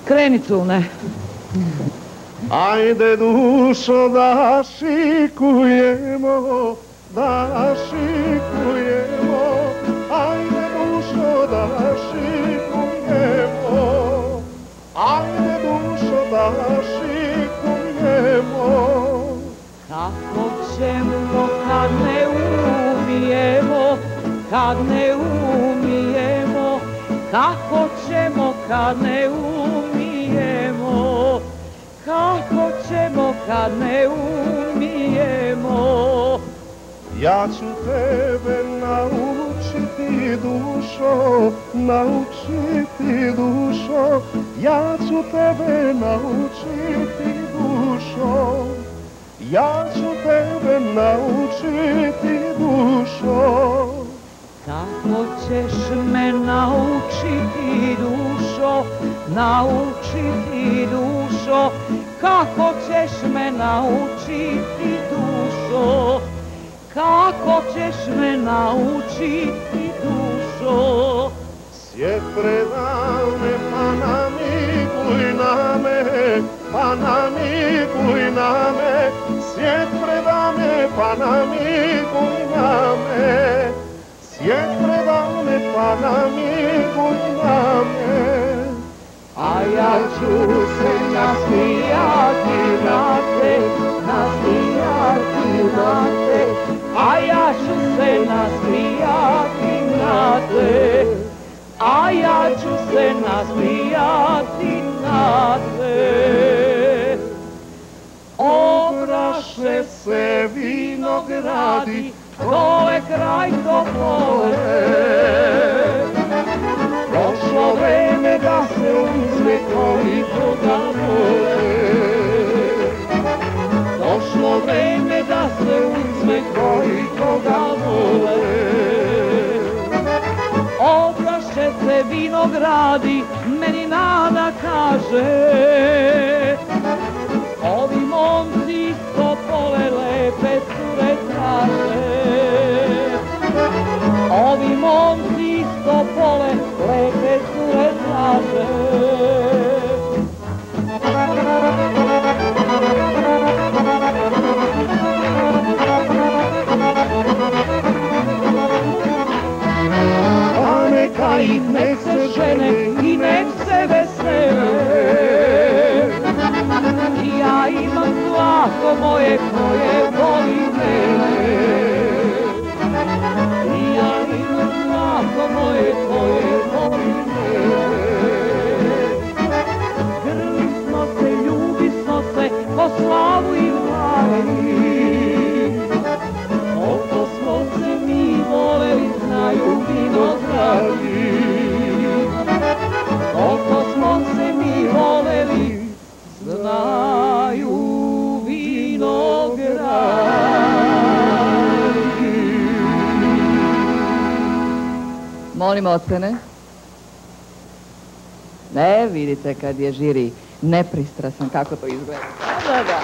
Kreni, Cune. Ajde dušo da šikujemo, da šikujemo, ajde dušo da šikujemo, ajde dušo da šikujemo. Kako ćemo kad ne umijemo, kad ne umijemo, kako ćemo kad ne umijemo, kako ćemo kad ne umijemo. Ja ću tebe naučiti dušo, naučiti dušo, ja ću tebe naučiti dušo, ja ću tebe naučiti dušo. Kako ćeš me naučiti dušo, naučiti dušo, kako ćeš me naučiti dušo, kako ćeš me naučiti dušo. Svijet predavne pa namiguj na me, pa namiguj na me, svijet predavne pa namiguj na me, svijet predavne pa namiguj na me. A ja ću se nasmijati na te, nasmijati na te, a ja ću se nasmijati na te, a ja ću se nasmijati na te. Obraše se vinogradi, dole kraj Topole. Prošlo vreme da se uzme koliko ga vole. Došlo vreme da se uzme koliko ga vole. Obraše se vinogradi, meni nada kaže. Ovi momci iz Topole lepe cure traže. Ovi momci iz Topole lepe cure traže. A neka ih nek se žene I nek se vesele. Ja imam zlato moje koje voli mene. Ja imam zlato moje koje voli mene. Grli smo se, ljubi smo se, po slavu i vladi. Koliko smo se mi voleli, znaju vinogradi. Koliko smo se mi voleli, znaju vinogradi. Molim ocene. Ne, vidite kad je žiri nepristrasan kako to izgleda. Da.